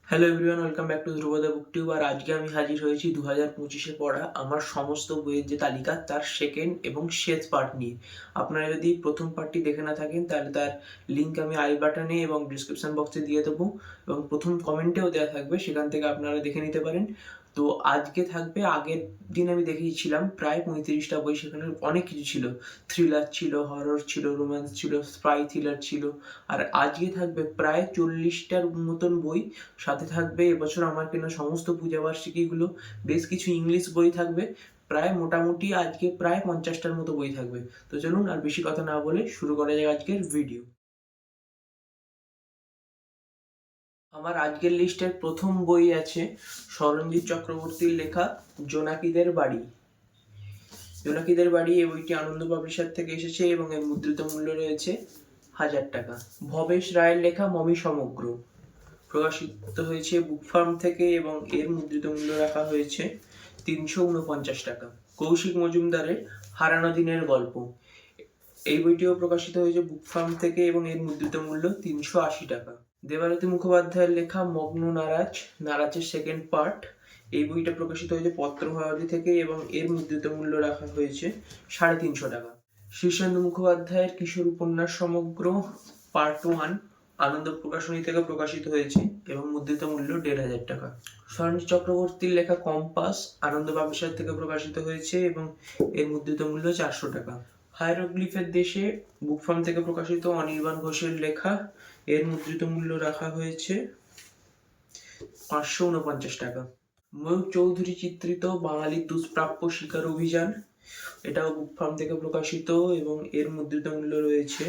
Hello everyone, welcome back to Dhrubada book tube. আর আজকে আমি হাজির হয়েছি 2025-এ পড়া আমার সমস্ত বইয়ের যে তালিকা তার সেকেন্ড এবং শেষ পার্ট নিয়ে। আপনারা যদি প্রথম পার্টটি দেখে না থাকেন তাহলে তার লিঙ্ক আমি আই বাটনে এবং ডিসক্রিপশন বক্সে দিয়ে দেবো, এবং প্রথম কমেন্টেও দেওয়া থাকবে, সেখান থেকে আপনারা দেখে নিতে পারেন। তো আজকে থাকবে, আগের দিন আমি দেখিয়েছিলাম প্রায় 35টা বই, সেখানে অনেক কিছু ছিল। থ্রিলার ছিল, হরর ছিল, রোম্যান্স ছিল, স্পাই থ্রিলার ছিল। আর আজকে থাকবে প্রায় 40টার মতন বই, সাথে থাকবে এবছর আমার কেনা সমস্ত পূজাবার্ষিকীগুলো, বেশ কিছু ইংলিশ বই থাকবে। প্রায় মোটামুটি আজকে প্রায় 50টার মতো বই থাকবে। তো চলুন আর বেশি কথা না বলে শুরু করা যাক আজকের ভিডিও। আমার আজকের লিস্টের প্রথম বই আছে শরণজিৎ চক্রবর্তীর লেখা জোনাকিদের বাড়ি। জোনাকিদের বাড়ি এই বইটি আনন্দ পাবলিশার থেকে এসেছে এবং এর মুদ্রিত মূল্য রয়েছে 1000 টাকা। ভবেশ রায়ের লেখা মমি সমগ্র প্রকাশিত হয়েছে বুক ফার্ম থেকে এবং এর মুদ্রিত মূল্য রাখা হয়েছে 349 টাকা। কৌশিক মজুমদারের হারানো দিনের গল্প, এই বইটিও প্রকাশিত হয়েছে বুক ফার্ম থেকে এবং এর মুদ্রিত মূল্য 380 টাকা। দেবারতী মুখোপাধ্যায়ের লেখা মগ্ন নারাজ, নারাজের সেকেন্ড পার্ট, এই বইটা প্রকাশিত হয়েছে পত্রভারতী থেকে এবং এর মুদ্রিত মূল্য রাখা হয়েছে 350 টাকা। শীর্ষেন্দু মুখোপাধ্যায়ের কিশোর উপন্যাস সমগ্র পার্ট 1 আনন্দ প্রকাশনী থেকে প্রকাশিত হয়েছে এবং মুদ্রিত মূল্য 1500 টাকা। শরণজিৎ চক্রবর্তীর লেখা কম্পাস আনন্দ পাবলিশার থেকে প্রকাশিত হয়েছে এবং এর মুদ্রিত মূল্য 400 টাকা। হায়ারোগ্লিফের দেশে বুক ফার্ম থেকে প্রকাশিত অনির্বাণ ঘোষের লেখা, এর মুদ্রিত মূল্য রাখা হয়েছে 549 টাকা। ময়ূর চৌধুরী চিত্রিত বাঙালির দুষ্প্রাপ্য শিকার অভিযান, এটাও বুক ফার্ম থেকে প্রকাশিত এবং এর মুদ্রিত মূল্য রয়েছে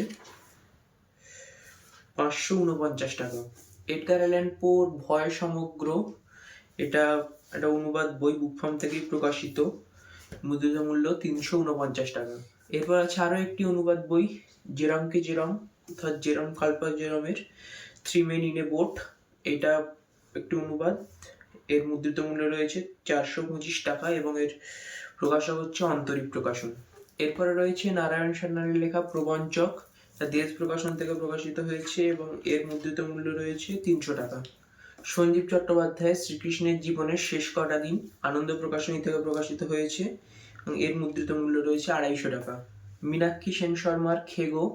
549 টাকা। এডগার অ্যালান পোর ভয় সমগ্র, এটা একটা অনুবাদ বই, বুক ফার্ম থেকেই প্রকাশিত, মুদ্রিত মূল্য 349 টাকা। এরপর আছে আরও একটি অনুবাদ বই, জেরমকে জেরম অর্থাৎ জেরম Kalpa জেরমের 3 Men in a Boat, এটা একটি অনুবাদ, এর মুদ্রিত মূল্য রয়েছে 425 টাকা এবং এর প্রকাশক হচ্ছে অন্তরীপ প্রকাশন। এরপরে রয়েছে নারায়ণ সান্যালের লেখা প্রবঞ্চক, তা দেশ প্রকাশন থেকে প্রকাশিত হয়েছে এবং এর মুদ্রিত মূল্য রয়েছে 300 টাকা। সঞ্জীব চট্টোপাধ্যায়ের শ্রীকৃষ্ণের জীবনের শেষ কটা দিন আনন্দ প্রকাশনী থেকে প্রকাশিত হয়েছে এবং এর মুদ্রিত মূল্য রয়েছে 250 টাকা। মীনাক্ষী সেন শর্মার খেগো,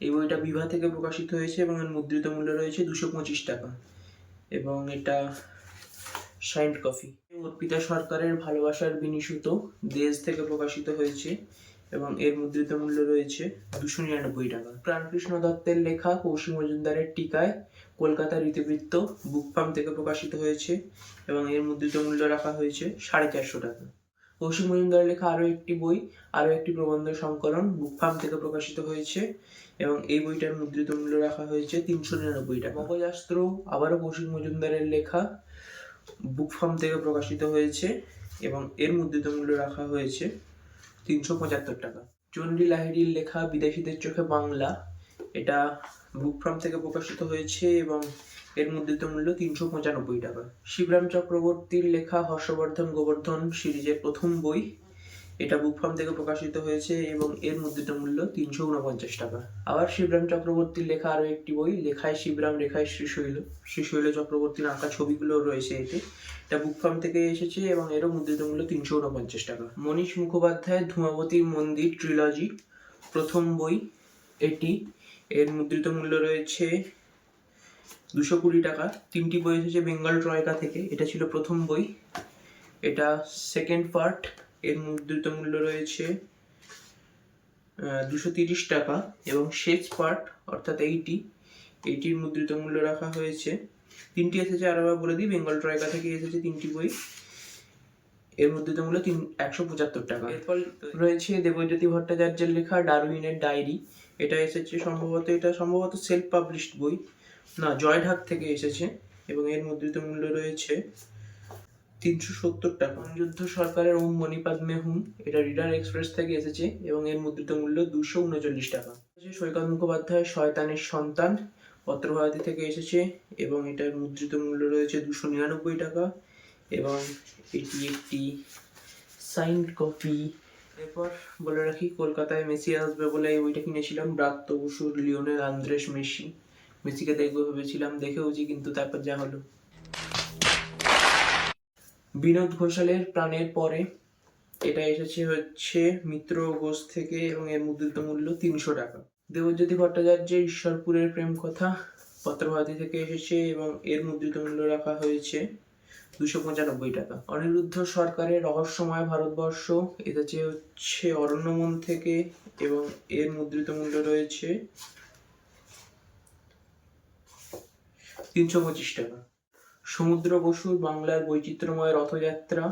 এই বইটা বিভা থেকে প্রকাশিত হয়েছে এবং এর মুদ্রিত মূল্য রয়েছে 225 টাকা এবং এটা শাইন্ড কফি। অর্পিতা সরকারের ভালোবাসার বিনিশুত দেশ থেকে প্রকাশিত হয়েছে এবং এর মুদ্রিত মূল্য রয়েছে 299 টাকা। প্রাণকৃষ্ণ দত্তের লেখা কৌশিক মজুমদারের টিকায় কলকাতার ইতিবৃত্ত, বুক ফার্ম থেকে প্রকাশিত হয়েছে এবং এর মুদ্রিত মূল্য রাখা হয়েছে 450 টাকা। কৌশিক মজুমদারের লেখা আরও একটি বই, আরও একটি প্রবন্ধ সংকলন, বুক ফার্ম থেকে প্রকাশিত হয়েছে এবং এই বইটার মুদ্রিত মূল্য রাখা হয়েছে 399 টাকা। মগজাস্ত্র আবারও কৌশিক মজুমদারের লেখা, বুক ফার্ম থেকে প্রকাশিত হয়েছে এবং এর মুদ্রিত মূল্য রাখা হয়েছে 375 টাকা। চণ্ডী লাহিড়ীর লেখা বিদেশিদের চোখে বাংলা, এটা বুক ফার্ম থেকে প্রকাশিত হয়েছে এবং এর মুদ্রিত মূল্য 395 টাকা। শিবরাম চক্রবর্তীর লেখা হর্ষবর্ধন গোবর্ধন সিরিজের প্রথম বই, এটা বুক ফার্ম থেকে প্রকাশিত হয়েছে এবং এর মুদ্রিত মূল্য 349 টাকা। আবার শিবরাম চক্রবর্তীর লেখা আরও একটি বই, লেখায় শিবরাম রেখায় শ্রীশৈল, শ্রীশৈল চক্রবর্তীর আঁকা ছবিগুলো রয়েছে এতে, এটা বুক ফার্ম থেকে এসেছে এবং এরও মুদ্রিত মূল্য 349 টাকা। মনীষ মুখোপাধ্যায়ের ধূমাবতীর মন্দির ট্রিলজি প্রথম বই, এটি, এর মুদ্রিত মূল্য রয়েছে 220 টাকা। 3টি বই এসেছে বেঙ্গল ট্রয়কা থেকে, এটা ছিল প্রথম বই, এটা সেকেন্ড পার্ট, এর মুদ্রিত মূল্য রয়েছে 230 টাকা এবং শেষ পার্ট অর্থাৎ এইটির মুদ্রিত মূল্য রাখা হয়েছে, 3টি এসেছে আরেকবার বলে দিই, বেঙ্গল ট্রয়কা থেকে এসেছে 3টি বই, এর মুদ্রিত মূল্য 175 টাকা। এরপর রয়েছে দেবজ্যোতি ভট্টাচার্যের লেখা ডারউইনের ডায়েরি, এটা এসেছে সম্ভবত সেলফ পাবলিশড বই, না জয়ঢাক থেকে এসেছে এবং এর মুদ্রিত মূল্য রয়েছে 370 টাকা। যুদ্ধ সরকারের ওম মণিপাদ্মে হুম, এটা রিডার এক্সপ্রেস থেকে এসেছে এবং এর মুদ্রিত মূল্য 239 টাকা। সৈকত মুখোপাধ্যায়ের শয়তানের সন্তান পত্রভারতী থেকে এসেছে এবং এটার মুদ্রিত মূল্য রয়েছে 299 টাকা এবং এটি একটি সাইন্ড কপি। এরপর বলে রাখি, কলকাতায় মেসি আসবে বলে এই বইটা কিনেছিলাম, ব্রাত্য বসুর লিওনেল আন্দ্রেস মেসিকে দেখবো ভেবেছিলাম, দেখেওছি, কিন্তু তারপর যা হলো। বিনোদ ঘোষালের প্রাণের পরে, এটা এসেছে হচ্ছে মিত্র ঘোষ থেকে এবং এর মুদ্রিত মূল্য 300 টাকা। দেবজ্যোতি ভট্টাচার্যের ঈশ্বরপুরের প্রেম কথা পত্রভারতী থেকে এসেছে এবং এর মুদ্রিত মূল্য রাখা হয়েছে 295 টাকা। অনিরুদ্ধ সরকারের রহস্যময় ভারতবর্ষ এসেছে হচ্ছে অরণ্যমন থেকে এবং এর মুদ্রিত মূল্য রয়েছে 325 টাকা। সমুদ্র বসুর বাংলার বৈচিত্র্যময় রথযাত্রা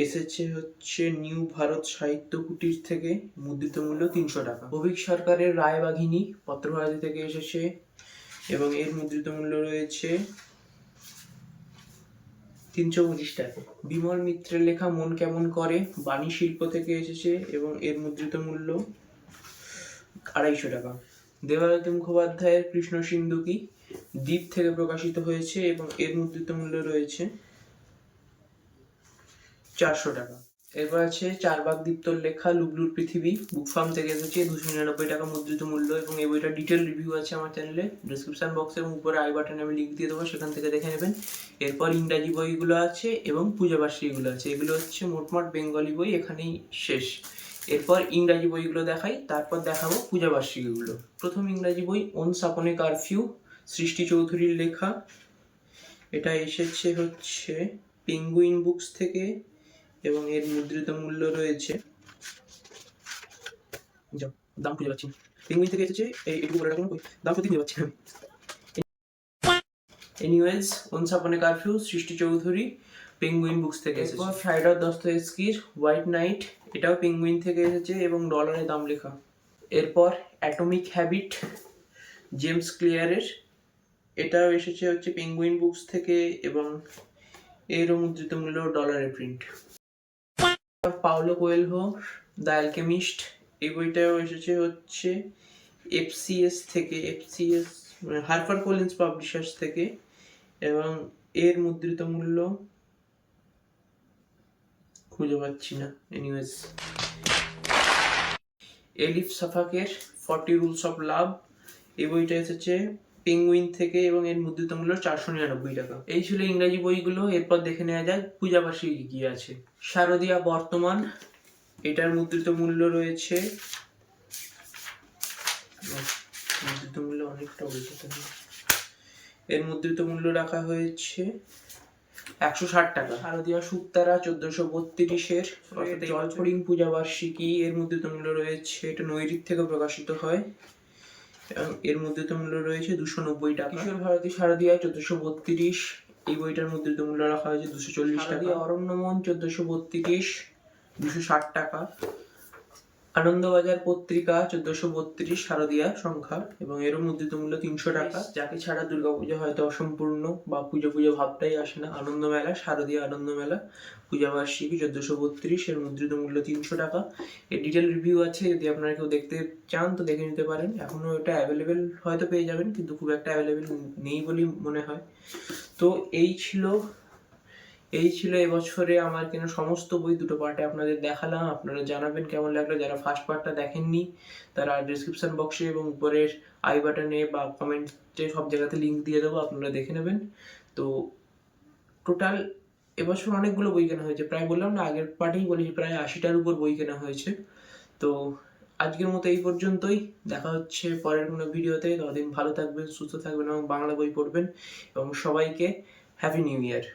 এসেছে হচ্ছে নিউ ভারত সাহিত্য কুটির থেকে, মুদ্রিত মূল্য 300 টাকা। অভিক সরকারের রায়বাঘিনী পত্রভারতী থেকে এসেছে এবং এর মুদ্রিত মূল্য রয়েছে 325 টাকা। বিমল মিত্রের লেখা মন কেমন করে বাণী শিল্প থেকে এসেছে এবং এর মুদ্রিত মূল্য 250 টাকা। দেবারতী মুখোপাধ্যায়ের কৃষ্ণ সিন্ধুকি দ্বীপ থেকে প্রকাশিত হয়েছে এবং এর মুদ্রিত মূল্য রয়েছে 400 টাকা। এরপর আছে চারবাগ দীপ্তর লেখা লুবলুর পৃথিবী, বুক ফার্ম থেকে এসেছে 299 টাকা মুদ্রিত মূল্য এবং এই বইটার ডিটেল রিভিউ আছে আমার চ্যানেলে, ডিসক্রিপশন বক্সে এবং উপরে আই বাটনে আমি লিঙ্ক দিয়ে দেবো, সেখান থেকে দেখে নেবেন। এরপর ইংরাজি বইগুলো আছে এবং পূজাবার্ষিকীগুলো আছে, এগুলো হচ্ছে মোটমাট বেঙ্গলি বই, এখানেই শেষ। এরপর ইংরাজি বইগুলো দেখাই, তারপর দেখাবো পূজাবার্ষিকীগুলো। প্রথম ইংরাজি বই ওনস আপন এ কারফিউ, সৃষ্টি চৌধুরীর লেখা। এটা এসেছে হচ্ছে পেঙ্গুইন বুকস থেকে এবং এর মুদ্রিত মূল্য রয়েছে, দাম খুঁজে পাচ্ছি, পেঙ্গুইন থেকে এসেছে, এইটুকু বলে রাখুন, দাম সত্যি খুঁজে পাচ্ছি না। এনিওয়েজ, ওনস আপন এ কারফিউ সৃষ্টি চৌধুরী পেঙ্গুইন বুকস থেকে এসেছে। ফ্রাইডার দস্তয়েভস্কির হোয়াইট নাইট, এটাও পেঙ্গুইন থেকে এসেছে এবং ডলারে দাম লেখা। এরপর অ্যাটমিক হ্যাবিট জেমস ক্লিয়ারের, এটাও এসেছে হচ্ছে পেঙ্গুইন বুকস থেকে এবং এরও মুদ্রিত মূল্য ডলারে print. Paulo Coelho the Alchemist, এই বইটাও এসেছে হচ্ছে এফসিএস থেকে, এফসিএস হার্পার কলিন্স পাবলিশার্স থেকে এবং এর মুদ্রিত মূল্য খুঁজে পাচ্ছি না। এনিওয়েজ, এলিফ সাফাকের 40 রুলস অফ লাভ, এই বইটা এসেছে পেঙ্গুইন থেকে এবং এর মুদ্রিত মূল্য 499 টাকা। এই ছিল ইংরাজি বইগুলো। এরপর দেখে নেওয়া যায় পূজাবার্ষিকী কি আছে। শারদীয়া বর্তমান, এটার মুদ্রিত মূল্য রয়েছে, মুদ্রিত মূল্য অনেকটা উল্টো, এর মুদ্রিত মূল্য রাখা হয়েছে 160 টাকা। শারদীয়া শুকতারা 1432-এর জলফড়িং পূজাবার্ষিকী, এর মুদ্রিত মূল্য রয়েছে, এটা নৈরিত থেকে প্রকাশিত হয় এবং এর মুদ্রিত মূল্য রয়েছে 290 টাকা। কিশোর ভারতী শারদীয়া 1432, এই বইটার মুদ্রিত মূল্য রাখা হয়েছে 240 টাকা। অরণ্যমন 1432, 260 টাকা। আনন্দবাজার পত্রিকা 1432 শারদীয়া সংখ্যা এবং এরও মুদ্রিত মূল্য 300 টাকা। যাকে ছাড়া দুর্গাপূজা হয়তো অসম্পূর্ণ বা পুজো পুজো ভাবটাই আসে না, আনন্দমেলা, শারদীয়া আনন্দমেলা পূজাবার্ষিকী 1432, এর মুদ্রিত মূল্য 300 টাকা। এর ডিটেল রিভিউ আছে, যদি আপনারা কেউ দেখতে চান তো দেখে নিতে পারেন। এখনো এটা অ্যাভেলেবেল হয়তো পেয়ে যাবেন, কিন্তু খুব একটা অ্যাভেলেবেল নেই বলেই মনে হয়। তো এই ছিল এবছরে আমার কেনা সমস্ত বই, দুটো পার্টে আপনাদের দেখালাম। আপনারা জানাবেন কেমন লাগলো। যারা ফার্স্ট পার্টটা দেখেননি তারা ডিসক্রিপশন বক্সে এবং উপরের আই বাটনে বা কমেন্টে সব জায়গাতে লিঙ্ক দিয়ে দেবো, আপনারা দেখে নেবেন। তো টোটাল এবছর অনেকগুলো বই কেনা হয়েছে, প্রায় বললাম না, আগের পার্টেই বলেছি প্রায় 80টার উপর বই কেনা হয়েছে। তো আজকের মতো এই পর্যন্তই, দেখা হচ্ছে পরের কোনো ভিডিওতে। ততদিন ভালো থাকবেন, সুস্থ থাকবেন এবং বাংলা বই পড়বেন এবং সবাইকে হ্যাপি নিউ ইয়ার।